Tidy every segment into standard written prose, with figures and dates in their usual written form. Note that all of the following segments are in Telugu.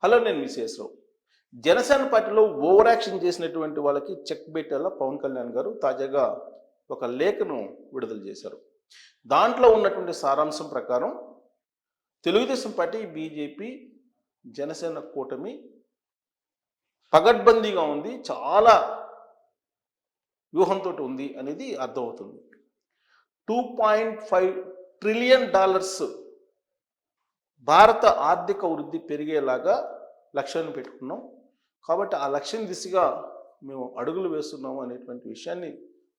హలో, నేను మిసేశ్రావు. జనసేన పార్టీలో ఓవర్ యాక్షన్ చేసినటువంటి వాళ్ళకి చెక్ పెట్టేలా పవన్ కళ్యాణ్ గారు తాజాగా ఒక లేఖను విడుదల చేశారు. దాంట్లో ఉన్నటువంటి సారాంశం ప్రకారం తెలుగుదేశం పార్టీ, బీజేపీ, జనసేన కూటమి పగడ్బందీగా ఉంది, చాలా వ్యూహంతో ఉంది అనేది అర్థమవుతుంది. $2.5 ట్రిలియన్ భారత ఆర్థిక వృద్ధి పెరిగేలాగా లక్ష్యాన్ని పెట్టుకున్నాం. కాబట్టి ఆ లక్ష్యం దిశగా మేము అడుగులు వేస్తున్నాము అనేటువంటి విషయాన్ని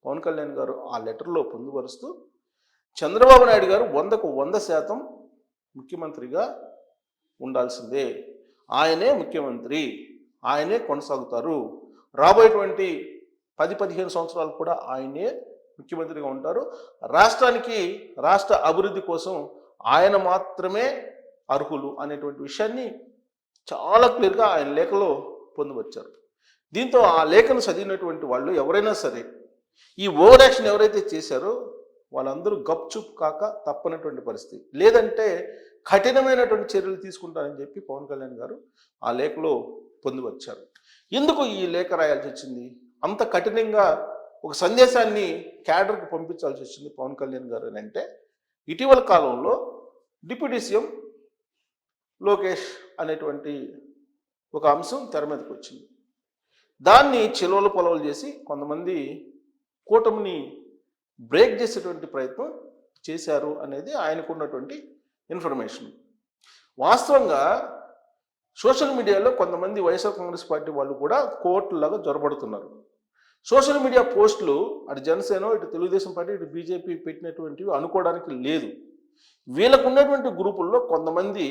పవన్ కళ్యాణ్ గారు ఆ లెటర్లో పొందుపరుస్తూ, చంద్రబాబు నాయుడు గారు 100% ముఖ్యమంత్రిగా ఉండాల్సిందే, ఆయనే ముఖ్యమంత్రి, ఆయనే కొనసాగుతారు, రాబోయేటువంటి 10-15 సంవత్సరాలు కూడా ఆయనే ముఖ్యమంత్రిగా ఉంటారు, రాష్ట్ర అభివృద్ధి కోసం ఆయన మాత్రమే అర్హులు అనేటువంటి విషయాన్ని చాలా క్లియర్గా ఆయన లేఖలో పొందుపరిచారు. దీంతో ఆ లేఖను చదివినటువంటి వాళ్ళు ఎవరైనా సరే ఈ ఓవర్ యాక్షన్ ఎవరైతే చేశారో వాళ్ళందరూ గప్చుప్ కాక తప్పనటువంటి పరిస్థితి, లేదంటే కఠినమైనటువంటి చర్యలు తీసుకుంటారని చెప్పి పవన్ కళ్యాణ్ గారు ఆ లేఖలో పొందుపరిచారు. ఎందుకు ఈ లేఖ రాయాల్సి వచ్చింది? అంత కఠినంగా ఒక సందేశాన్ని క్యాడర్కి పంపించాల్సి వచ్చింది పవన్ కళ్యాణ్ గారు అని అంటే, ఇటీవల కాలంలో డిప్యూటీ సీఎం లోకేష్ అనేటువంటి ఒక అంశం తెర మీదకి వచ్చింది. దాన్ని చిలవలు పొలవలు చేసి కొంతమంది కూటమిని బ్రేక్ చేసేటువంటి ప్రయత్నం చేశారు అనేది ఆయనకున్నటువంటి ఇన్ఫర్మేషన్. వాస్తవంగా సోషల్ మీడియాలో కొంతమంది వైఎస్ఆర్ కాంగ్రెస్ పార్టీ వాళ్ళు కూడా కోర్టులాగా జొరబడుతున్నారు. సోషల్ మీడియా పోస్టులు అటు జనసేన, ఇటు తెలుగుదేశం పార్టీ, ఇటు బీజేపీ పెట్టినటువంటివి అనుకోవడానికి లేదు. వీళ్ళకు ఉన్నటువంటి గ్రూపుల్లో కొంతమంది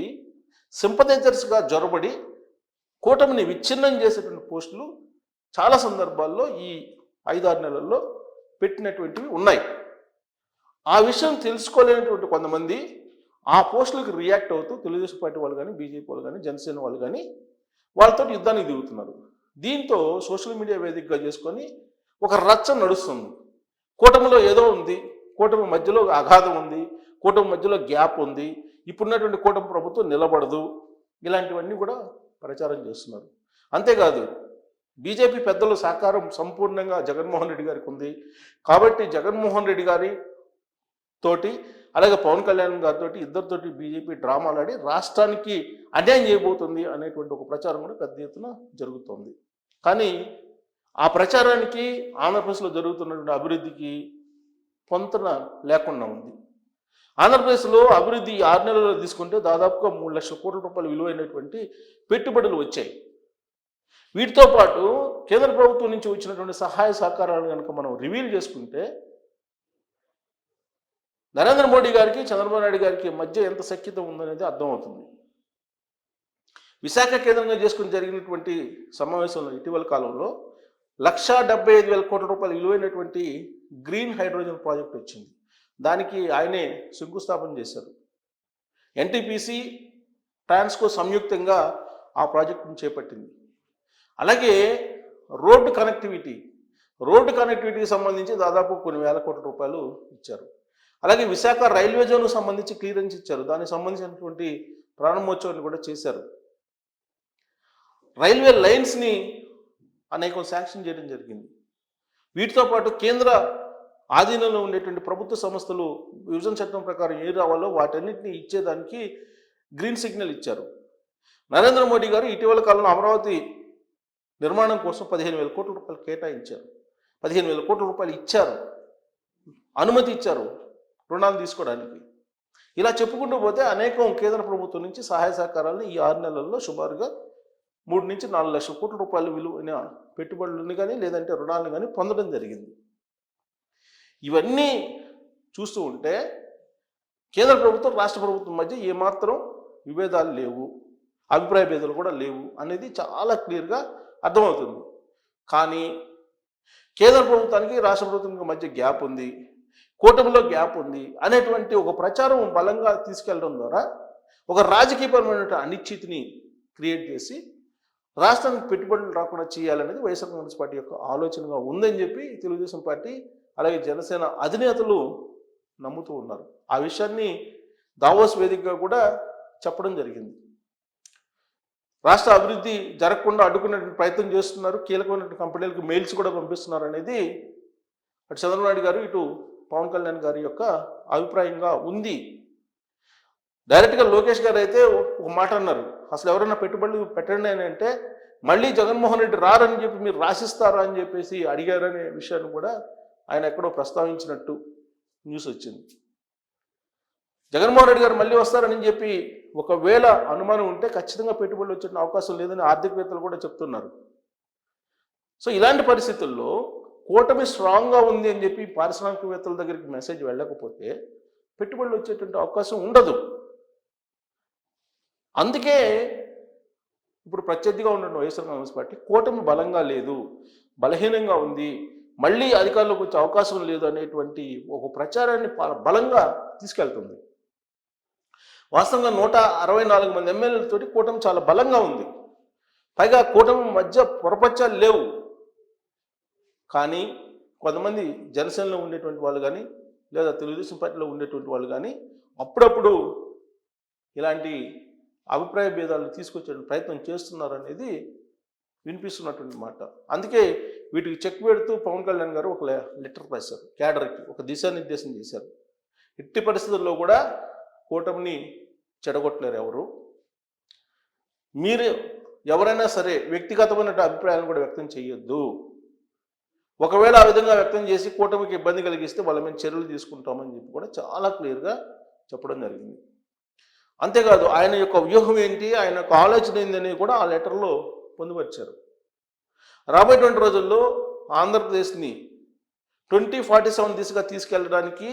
సింపథైజర్స్గా జొరబడి కూటమిని విచ్ఛిన్నం చేసేటువంటి పోస్టులు చాలా సందర్భాల్లో ఈ 5-6 నెలల్లో పెట్టినటువంటివి ఉన్నాయి. ఆ విషయం తెలుసుకోలేనటువంటి కొంతమంది ఆ పోస్టులకు రియాక్ట్ అవుతూ తెలుగుదేశం పార్టీ వాళ్ళు కానీ, బీజేపీ వాళ్ళు కానీ, జనసేన వాళ్ళు కానీ వాళ్ళతో యుద్ధానికి దిగుతున్నారు. దీంతో సోషల్ మీడియా వేదికగా చేసుకొని ఒక రచ్చ నడుస్తుంది. కూటమిలో ఏదో ఉంది, కూటమి మధ్యలో అగాధం ఉంది, కూటమి మధ్యలో గ్యాప్ ఉంది, ఇప్పుడున్నటువంటి కూటమి ప్రభుత్వం నిలబడదు, ఇలాంటివన్నీ కూడా ప్రచారం చేస్తున్నారు. అంతేకాదు బీజేపీ పెద్దల సహకారం సంపూర్ణంగా జగన్మోహన్ రెడ్డి గారికి ఉంది కాబట్టి జగన్మోహన్ రెడ్డి గారి తోటి అలాగే పవన్ కళ్యాణ్ గారితో ఇద్దరితోటి బీజేపీ డ్రామాలాడి రాష్ట్రానికి అన్యాయం చేయబోతుంది అనేటువంటి ఒక ప్రచారం కూడా పెద్ద ఎత్తున జరుగుతోంది. కానీ ఆ ప్రచారానికి, ఆంధ్రప్రదేశ్లో జరుగుతున్నటువంటి అభివృద్ధికి పొంతన లేకుండా ఉంది. ఆంధ్రప్రదేశ్లో అభివృద్ధి 6 నెలల్లో తీసుకుంటే దాదాపుగా 3 లక్షల కోట్ల రూపాయలు విలువైనటువంటి పెట్టుబడులు వచ్చాయి. వీటితో పాటు కేంద్ర ప్రభుత్వం నుంచి వచ్చినటువంటి సహాయ సహకారాలు కనుక మనం రివీల్ చేసుకుంటే నరేంద్ర మోడీ గారికి, చంద్రబాబు నాయుడు గారికి మధ్య ఎంత సఖ్యత ఉందనేది అర్థమవుతుంది. విశాఖ కేంద్రంగా చేసుకుని జరిగినటువంటి సమావేశంలో ఇటీవల కాలంలో 1,75,000 కోట్ల రూపాయలు విలువైనటువంటి గ్రీన్ హైడ్రోజన్ ప్రాజెక్ట్ వచ్చింది. దానికి ఆయనే శంకుస్థాపన చేశారు. ఎన్టీపీసీ, ట్రాన్స్కో సంయుక్తంగా ఆ ప్రాజెక్టును చేపట్టింది. అలాగే రోడ్డు కనెక్టివిటీకి సంబంధించి దాదాపు కొన్ని వేల కోట్ల రూపాయలు ఇచ్చారు. అలాగే విశాఖ రైల్వే జోన్కు సంబంధించి క్లియరెన్స్ ఇచ్చారు. దానికి సంబంధించినటువంటి ప్రారంభోత్సవాన్ని కూడా చేశారు. రైల్వే లైన్స్ని అనేక శాంక్షన్ చేయడం జరిగింది. వీటితో పాటు కేంద్ర ఆధీనంలో ఉండేటువంటి ప్రభుత్వ సంస్థలు విభజన చట్టం ప్రకారం ఏ రావాలో వాటన్నిటిని ఇచ్చేదానికి గ్రీన్ సిగ్నల్ ఇచ్చారు. నరేంద్ర మోడీ గారు ఇటీవల కాలంలో అమరావతి నిర్మాణం కోసం 15,000 కోట్ల రూపాయలు కేటాయించారు. 15,000 కోట్ల రూపాయలు ఇచ్చారు, అనుమతి ఇచ్చారు రుణాలు తీసుకోవడానికి. ఇలా చెప్పుకుంటూ పోతే అనేకం కేంద్ర ప్రభుత్వం నుంచి సహాయ సహకారాలను ఈ 6 నెలల్లో సుమారుగా 3-4 లక్షల కోట్ల రూపాయలు విలువైన పెట్టుబడులను కానీ లేదంటే రుణాలను కానీ పొందడం జరిగింది. ఇవన్నీ చూస్తూ ఉంటే కేంద్ర ప్రభుత్వం, రాష్ట్ర ప్రభుత్వం మధ్య ఏమాత్రం విభేదాలు లేవు, అభిప్రాయ భేదాలు కూడా లేవు అనేది చాలా క్లియర్గా అర్థమవుతుంది. కానీ కేంద్ర ప్రభుత్వానికి, రాష్ట్ర ప్రభుత్వానికి మధ్య గ్యాప్ ఉంది, కూటమిలో గ్యాప్ ఉంది అనేటువంటి ఒక ప్రచారం బలంగా తీసుకెళ్లడం ద్వారా ఒక రాజకీయపరమైన అనిశ్చితిని క్రియేట్ చేసి రాష్ట్రానికి పెట్టుబడులు రాకుండా చేయాలనేది వైఎస్ఆర్ కాంగ్రెస్ పార్టీ యొక్క ఆలోచనగా ఉందని చెప్పి తెలుగుదేశం పార్టీ అలాగే జనసేన అధినేతలు నమ్ముతూ ఉన్నారు. ఆ విషయాన్ని దావోస్ వేదికగా కూడా చెప్పడం జరిగింది. రాష్ట్ర అభివృద్ధి జరగకుండా అడ్డుకునే ప్రయత్నం చేస్తున్నారు, కీలకమైన కంపెనీలకు మెయిల్స్ కూడా పంపిస్తున్నారు అనేది అటు చంద్రబాబు నాయుడు గారు ఇటు పవన్ కళ్యాణ్ గారి యొక్క అభిప్రాయంగా ఉంది. డైరెక్ట్గా లోకేష్ గారు అయితే ఒక మాట అన్నారు, అసలు ఎవరైనా పెట్టుబడులు పెట్టండి అని అంటే మళ్ళీ జగన్మోహన్ రెడ్డి రారని చెప్పి మీరు రాసిస్తారా అని చెప్పేసి అడిగారనే విషయాన్ని కూడా ఆయన ఎక్కడో ప్రస్తావించినట్టు న్యూస్ వచ్చింది. జగన్మోహన్ రెడ్డి గారు మళ్ళీ వస్తారని చెప్పి ఒకవేళ అనుమానం ఉంటే ఖచ్చితంగా పెట్టుబడులు వచ్చే అవకాశం లేదని ఆర్థికవేత్తలు కూడా చెప్తున్నారు. సో ఇలాంటి పరిస్థితుల్లో కూటమి స్ట్రాంగ్గా ఉంది అని చెప్పి పారిశ్రామికవేత్తల దగ్గరికి మెసేజ్ వెళ్ళకపోతే పెట్టుబడులు వచ్చేటువంటి అవకాశం ఉండదు. అందుకే ఇప్పుడు ప్రత్యర్థిగా ఉన్న వైఎస్ఆర్ కాంగ్రెస్ పార్టీ కూటమి బలంగా లేదు, బలహీనంగా ఉంది, మళ్ళీ అధికారంలోకి వచ్చే అవకాశం లేదు అనేటువంటి ఒక ప్రచారాన్ని బలంగా తీసుకెళ్తుంది. వాస్తవంగా 164 మంది ఎమ్మెల్యేలతోటి కూటమి చాలా బలంగా ఉంది. పైగా కూటమి మధ్య పొరపచ్చాలు లేవు. కానీ కొంతమంది జనసేనలో ఉండేటువంటి వాళ్ళు కానీ లేదా తెలుగుదేశం పార్టీలో ఉండేటువంటి వాళ్ళు కానీ అప్పుడప్పుడు ఇలాంటి అభిప్రాయ భేదాలు తీసుకొచ్చే ప్రయత్నం చేస్తున్నారు అనేది వినిపిస్తున్నటువంటి మాట. అందుకే వీటికి చెక్ పెడుతూ పవన్ కళ్యాణ్ గారు ఒక లెటర్ రాశారు, క్యాడర్కి ఒక దిశానిర్దేశం చేశారు. ఎట్టి పరిస్థితుల్లో కూడా కూటమిని చెడగొట్టలేరు ఎవరు. మీరు ఎవరైనా సరే వ్యక్తిగతమైన అభిప్రాయాలను కూడా వ్యక్తం చేయొద్దు. ఒకవేళ ఆ విధంగా వ్యక్తం చేసి కూటమికి ఇబ్బంది కలిగిస్తే వాళ్ళ మీద చర్యలు తీసుకుంటామని చెప్పి కూడా చాలా క్లియర్గా చెప్పడం జరిగింది. అంతేకాదు ఆయన యొక్క వ్యూహం ఏంటి, ఆయన యొక్క ఆలోచన ఏంటి కూడా ఆ లెటర్లో పొందుపరిచారు. రాబోయేటువంటి రోజుల్లో ఆంధ్రప్రదేశ్ని 2047 దిశగా తీసుకెళ్ళడానికి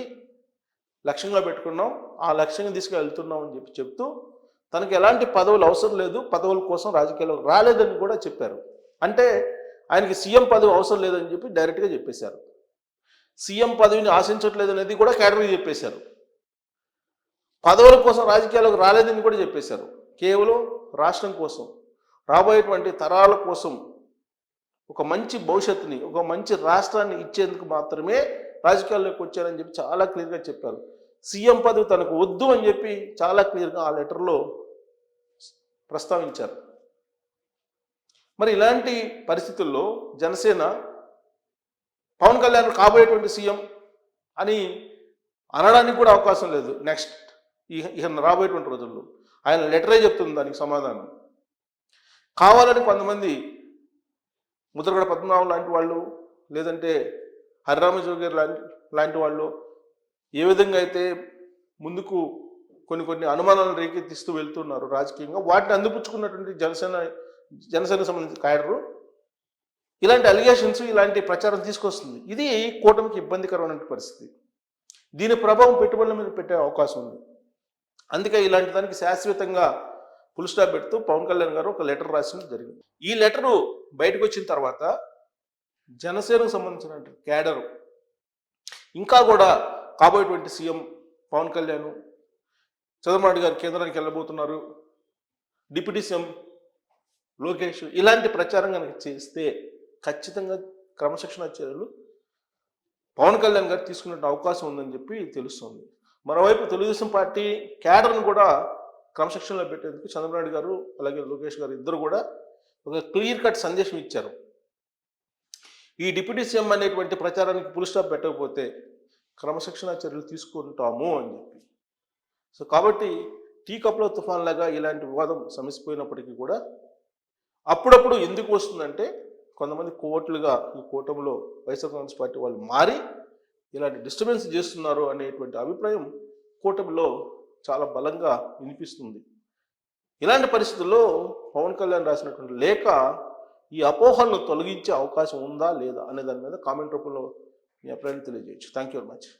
లక్ష్యంగా పెట్టుకున్నాం, ఆ లక్ష్యంగా తీసుకెళ్తున్నాం అని చెప్పి చెప్తూ తనకు ఎలాంటి పదవులు అవసరం లేదు, పదవుల కోసం రాజకీయాల్లో రాలేదని కూడా చెప్పారు. అంటే ఆయనకి సీఎం పదవి అవసరం లేదని చెప్పి డైరెక్ట్గా చెప్పేశారు. సీఎం పదవిని ఆశించట్లేదు అనేది కూడా క్యాడర్కి చెప్పేశారు. పదవుల కోసం రాజకీయాలకు రాలేదని కూడా చెప్పేశారు. కేవలం రాష్ట్రం కోసం, రాబోయేటువంటి తరాల కోసం ఒక మంచి భవిష్యత్తుని, ఒక మంచి రాష్ట్రాన్ని ఇచ్చేందుకు మాత్రమే రాజకీయాల్లోకి వచ్చారని చెప్పి చాలా క్లియర్గా చెప్పారు. సీఎం పదవి తనకు వద్దు అని చెప్పి చాలా క్లియర్గా ఆ లెటర్లో ప్రస్తావించారు. మరి ఇలాంటి పరిస్థితుల్లో జనసేన పవన్ కళ్యాణ్ కాబోయేటువంటి సీఎం అని అనడానికి కూడా అవకాశం లేదు. నెక్స్ట్ ఇక రాబోయేటువంటి రోజుల్లో ఆయన లెటరే చెప్తుంది దానికి సమాధానం. కావాలని కొంతమంది ముద్రగడ పద్మనాభం లాంటి వాళ్ళు లేదంటే హరిరామజోగి లాంటి వాళ్ళు ఏ విధంగా అయితే ముందుకు కొన్ని అనుమానాలను రేకెత్తిస్తూ వెళ్తున్నారు రాజకీయంగా, వాటిని అందిపుచ్చుకున్నటువంటి జనసేనకు సంబంధించిన క్యాడరు ఇలాంటి అలిగేషన్స్, ఇలాంటి ప్రచారం తీసుకొస్తుంది. ఇది కూటమికి ఇబ్బందికరమైన పరిస్థితి. దీని ప్రభావం పెట్టుబడుల మీద పెట్టే అవకాశం ఉంది. అందుకే ఇలాంటి దానికి శాశ్వతంగా ఫుల్ స్టాప్ పెడుతూ పవన్ కళ్యాణ్ గారు ఒక లెటర్ రాసినట్టు జరిగింది. ఈ లెటరు బయటకు వచ్చిన తర్వాత జనసేనకు సంబంధించిన క్యాడరు ఇంకా కూడా కాబోయేటువంటి సీఎం పవన్ కళ్యాణ్, చంద్రబాబు నాయుడు గారు కేంద్రానికి వెళ్ళబోతున్నారు, డిప్యూటీ సీఎం లోకేష్, ఇలాంటి ప్రచారం కనుక చేస్తే ఖచ్చితంగా క్రమశిక్షణ చర్యలు పవన్ కళ్యాణ్ గారు తీసుకునే అవకాశం ఉందని చెప్పి తెలుస్తుంది. మరోవైపు తెలుగుదేశం పార్టీ క్యాడర్ను కూడా క్రమశిక్షణలో పెట్టేందుకు చంద్రబాబు నాయుడు గారు అలాగే లోకేష్ గారు ఇద్దరు కూడా ఒక క్లియర్ కట్ సందేశం ఇచ్చారు. ఈ డిప్యూటీ సీఎం అనేటువంటి ప్రచారానికి ఫుల్ స్టాప్ పెట్టకపోతే క్రమశిక్షణ చర్యలు తీసుకుంటాము అని చెప్పి. సో కాబట్టి టీ కప్లో తుఫాన్ లాగా ఇలాంటి వివాదం సమసిపోయినప్పటికీ కూడా అప్పుడప్పుడు ఎందుకు వస్తుందంటే కొంతమంది కోవట్లుగా ఈ కూటమిలో వైఎస్ఆర్ కాంగ్రెస్ పార్టీ వాళ్ళు మారి ఇలాంటి డిస్టర్బెన్స్ చేస్తున్నారు అనేటువంటి అభిప్రాయం కూటమిలో చాలా బలంగా వినిపిస్తుంది. ఇలాంటి పరిస్థితుల్లో పవన్ కళ్యాణ్ రాసినటువంటి లేఖ ఈ అపోహలను తొలగించే అవకాశం ఉందా లేదా అనే దాని మీద కామెంట్ రూపంలో మీ అభిప్రాయాన్ని తెలియజేయచ్చు. Thank you very much.